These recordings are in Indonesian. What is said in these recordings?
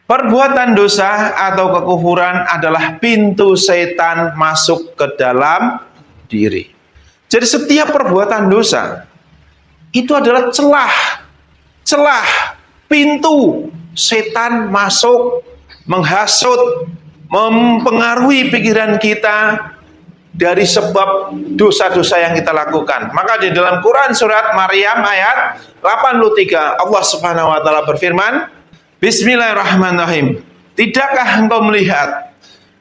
Perbuatan dosa atau kekufuran adalah pintu setan masuk ke dalam diri. Jadi setiap perbuatan dosa itu adalah celah pintu setan masuk, menghasut, mempengaruhi pikiran kita dari sebab dosa-dosa yang kita lakukan. Maka di dalam Quran surat Maryam ayat 83 Allah Subhanahu wa taala berfirman, Bismillahirrahmanirrahim. Tidakkah engkau melihat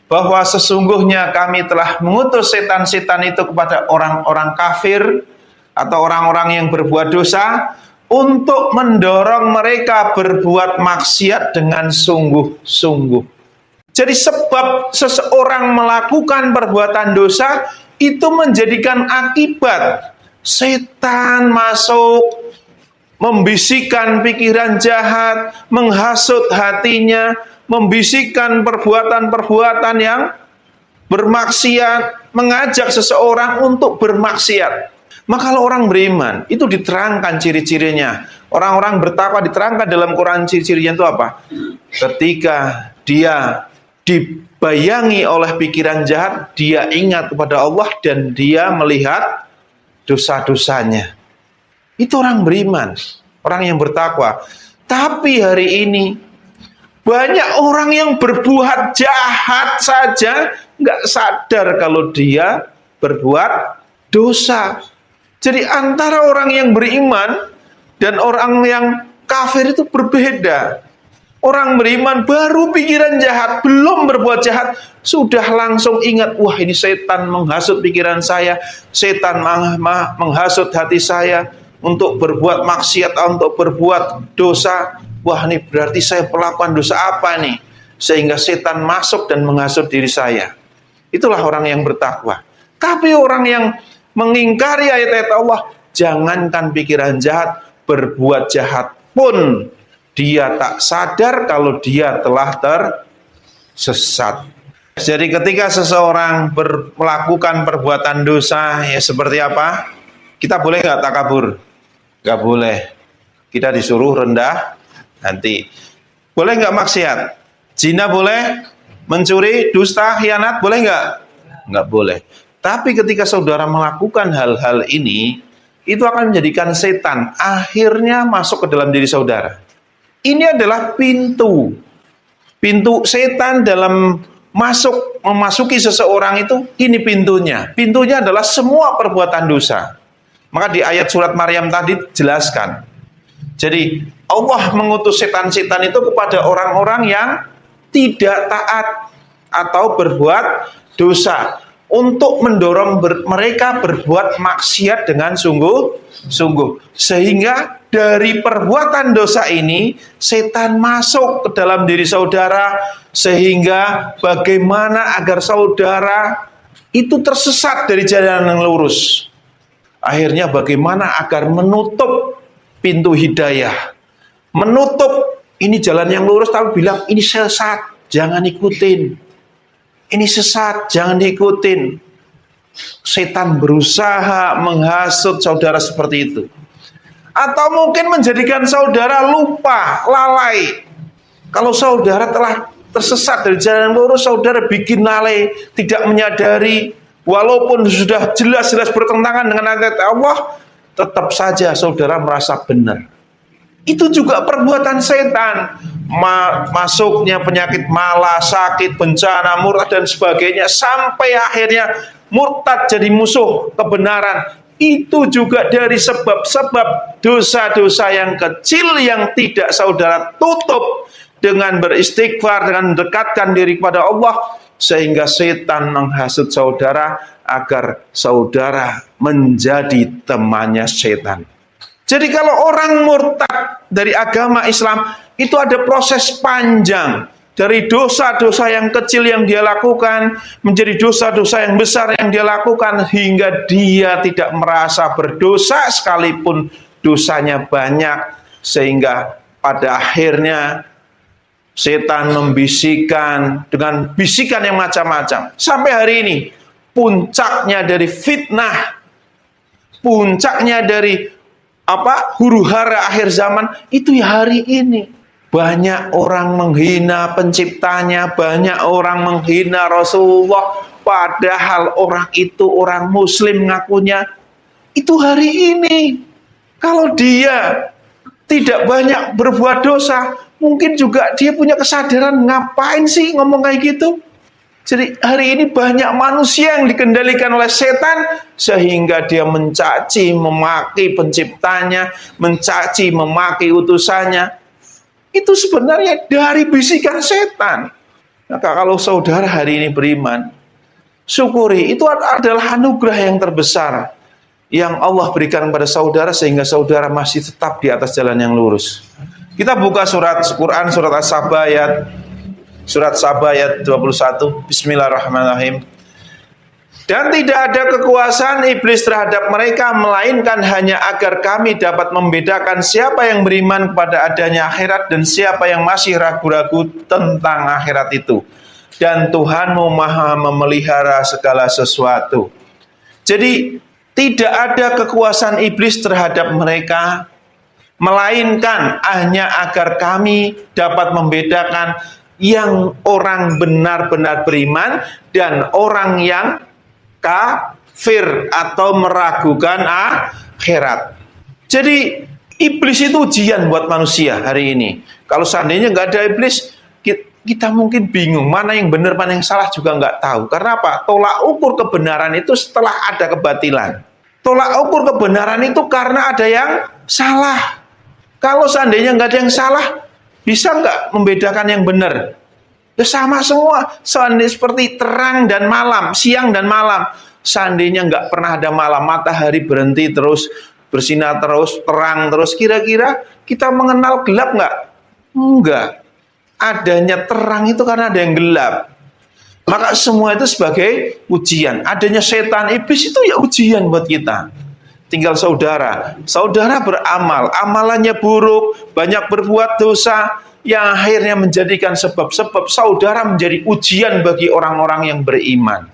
bahwa sesungguhnya kami telah mengutus setan-setan itu kepada orang-orang kafir atau orang-orang yang berbuat dosa untuk mendorong mereka berbuat maksiat dengan sungguh-sungguh. Jadi sebab seseorang melakukan perbuatan dosa itu menjadikan akibat setan masuk, membisikkan pikiran jahat, menghasut hatinya, membisikkan perbuatan-perbuatan yang bermaksiat, mengajak seseorang untuk bermaksiat. Maka kalau orang beriman, itu diterangkan ciri-cirinya. Orang-orang bertakwa diterangkan dalam Quran ciri-cirinya itu apa? Ketika dia dibayangi oleh pikiran jahat, dia ingat kepada Allah dan dia melihat dosa-dosanya. Itu orang beriman, orang yang bertakwa. Tapi hari ini banyak orang yang berbuat jahat saja nggak sadar kalau dia berbuat dosa. Jadi antara orang yang beriman dan orang yang kafir itu berbeda. Orang beriman baru pikiran jahat, belum berbuat jahat, sudah langsung ingat, wah ini setan menghasut pikiran saya, setan menghasut hati saya untuk berbuat maksiat, untuk berbuat dosa. Wah ini berarti saya melakukan dosa apa nih? Sehingga setan masuk dan menghasut diri saya. Itulah orang yang bertakwa. Tapi orang yang mengingkari ayat-ayat Allah, jangankan pikiran jahat, berbuat jahat pun dia tak sadar kalau dia telah tersesat. Jadi ketika seseorang melakukan perbuatan dosa, ya seperti apa? Kita boleh nggak takabur? Nggak boleh. Kita disuruh rendah hati. Boleh nggak maksiat? Zina boleh? Mencuri, dusta, khianat boleh nggak? Nggak boleh. Tapi ketika saudara melakukan hal-hal ini, itu akan menjadikan setan akhirnya masuk ke dalam diri saudara. Ini adalah pintu setan dalam memasuki seseorang itu. Ini pintunya. Pintunya adalah semua perbuatan dosa. Maka di ayat surat Maryam tadi jelaskan. Jadi Allah mengutus setan-setan itu kepada orang-orang yang tidak taat atau berbuat dosa, untuk mendorong mereka berbuat maksiat dengan sungguh-sungguh. Sehingga dari perbuatan dosa ini setan masuk ke dalam diri saudara, sehingga bagaimana agar saudara itu tersesat dari jalan yang lurus. Akhirnya bagaimana agar menutup pintu hidayah, menutup ini jalan yang lurus tapi bilang ini sesat, jangan ikutin. Ini sesat, jangan diikutin. Setan berusaha menghasut saudara seperti itu. Atau mungkin menjadikan saudara lupa, lalai. Kalau saudara telah tersesat dari jalan yang lurus, saudara bikin lalai, tidak menyadari, walaupun sudah jelas-jelas bertentangan dengan ayat Allah, tetap saja saudara merasa benar. Itu juga perbuatan setan. Masuknya penyakit malas, sakit, bencana, murtad dan sebagainya, sampai akhirnya murtad jadi musuh kebenaran. Itu juga dari sebab-sebab dosa-dosa yang kecil yang tidak saudara tutup dengan beristighfar, dengan mendekatkan diri kepada Allah, sehingga setan menghasut saudara agar saudara menjadi temannya setan. Jadi kalau orang murtad dari agama Islam, itu ada proses panjang. Dari dosa-dosa yang kecil yang dia lakukan, menjadi dosa-dosa yang besar yang dia lakukan, hingga dia tidak merasa berdosa sekalipun dosanya banyak. Sehingga pada akhirnya setan membisikkan dengan bisikan yang macam-macam. Sampai hari ini, puncaknya dari fitnah, puncaknya dari huru-hara akhir zaman, itu ya hari ini. Banyak orang menghina penciptanya, banyak orang menghina Rasulullah, padahal orang itu orang muslim ngakunya. Itu hari ini, kalau dia tidak banyak berbuat dosa, mungkin juga dia punya kesadaran, ngapain sih ngomong kayak gitu. Jadi hari ini banyak manusia yang dikendalikan oleh setan, sehingga dia mencaci, memaki penciptanya, mencaci, memaki utusannya. Itu sebenarnya dari bisikan setan. Maka kalau saudara hari ini beriman, syukuri, itu adalah anugerah yang terbesar yang Allah berikan kepada saudara, sehingga saudara masih tetap di atas jalan yang lurus. Kita buka surat Quran, surat As-Sabah ayat 21. Bismillahirrahmanirrahim. Dan tidak ada kekuasaan iblis terhadap mereka, melainkan hanya agar kami dapat membedakan siapa yang beriman kepada adanya akhirat dan siapa yang masih ragu-ragu tentang akhirat itu. Dan Tuhanmu maha memelihara segala sesuatu. Jadi tidak ada kekuasaan iblis terhadap mereka, melainkan hanya agar kami dapat membedakan yang orang benar-benar beriman dan orang yang kafir atau meragukan akhirat. Jadi iblis itu ujian buat manusia hari ini. Kalau seandainya nggak ada iblis, kita mungkin bingung mana yang benar, mana yang salah juga nggak tahu. Karena apa? Tolak ukur kebenaran itu setelah ada kebatilan. Tolak ukur kebenaran itu karena ada yang salah. Kalau seandainya nggak ada yang salah, bisa nggak membedakan yang benar? Ya sama semua, seperti terang dan malam, siang dan malam. Seandainya nggak pernah ada malam, matahari berhenti terus, bersinar terus, terang terus, kira-kira kita mengenal gelap nggak? Enggak. Adanya terang itu karena ada yang gelap. Maka semua itu sebagai ujian. Adanya setan, iblis itu ya ujian buat kita. Tinggal saudara beramal, amalannya buruk, banyak berbuat dosa, yang akhirnya menjadikan sebab-sebab saudara menjadi ujian bagi orang-orang yang beriman.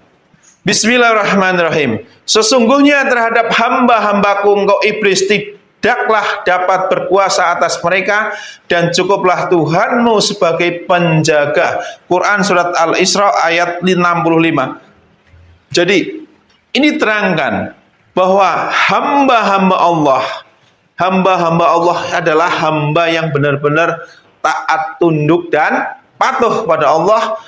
Bismillahirrahmanirrahim. Sesungguhnya terhadap hamba-hambaku engkau iblis tidaklah dapat berkuasa atas mereka, dan cukuplah Tuhanmu sebagai penjaga. Quran surat Al-Isra ayat 65. Jadi ini terangkan bahwa hamba-hamba Allah adalah hamba yang benar-benar taat, tunduk, dan patuh pada Allah.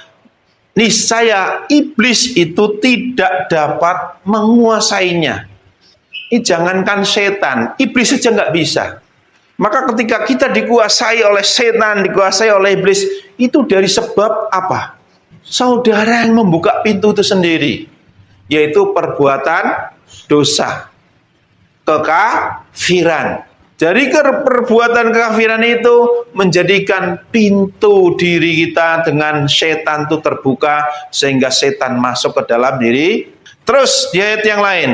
Niscaya iblis itu tidak dapat menguasainya. Ini jangankan setan, iblis saja nggak bisa. Maka ketika kita dikuasai oleh setan, dikuasai oleh iblis, itu dari sebab apa? Saudara yang membuka pintu itu sendiri, yaitu perbuatan dosa, kekafiran. Dari perbuatan kekafiran itu menjadikan pintu diri kita dengan setan itu terbuka, sehingga setan masuk ke dalam diri. Terus di ayat yang lain,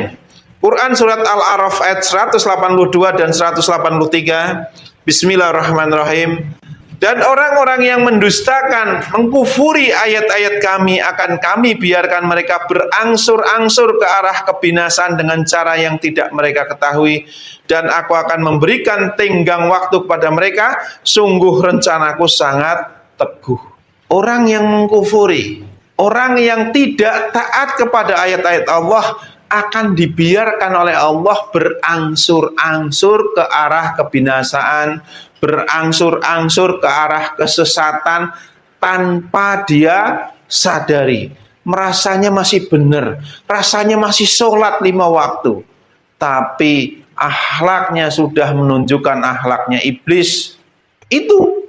Quran surat Al-A'raf ayat 182 dan 183. Bismillahirrahmanirrahim. Dan orang-orang yang mendustakan, mengkufuri ayat-ayat kami, akan kami biarkan mereka berangsur-angsur ke arah kebinasaan dengan cara yang tidak mereka ketahui. Dan aku akan memberikan tenggang waktu kepada mereka, sungguh rencanaku sangat teguh. Orang yang mengkufuri, orang yang tidak taat kepada ayat-ayat Allah, akan dibiarkan oleh Allah berangsur-angsur ke arah kebinasaan, berangsur-angsur ke arah kesesatan tanpa dia sadari. Merasanya masih benar, rasanya masih sholat 5 waktu, tapi akhlaknya sudah menunjukkan akhlaknya iblis. Itu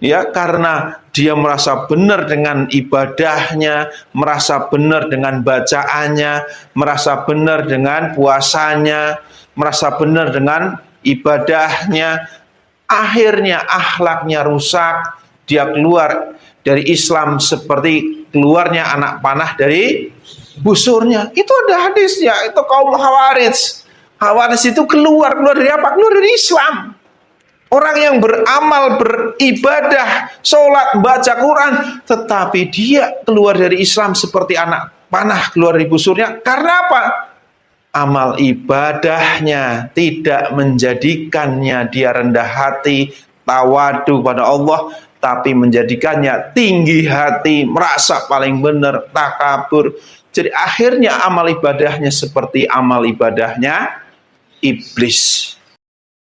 ya karena dia merasa benar dengan ibadahnya, merasa benar dengan bacaannya, merasa benar dengan puasanya, merasa benar dengan ibadahnya. Akhirnya akhlaknya rusak, dia keluar dari Islam seperti keluarnya anak panah dari busurnya. Itu ada hadisnya, itu kaum Khawarij. Khawarij itu keluar dari apa? Keluar dari Islam. Orang yang beramal, beribadah, sholat, baca Quran, tetapi dia keluar dari Islam seperti anak panah keluar dari busurnya. Karena apa? Amal ibadahnya tidak menjadikannya dia rendah hati, tawadu pada Allah, tapi menjadikannya tinggi hati, merasa paling benar, takabur. Jadi akhirnya amal ibadahnya seperti amal ibadahnya iblis.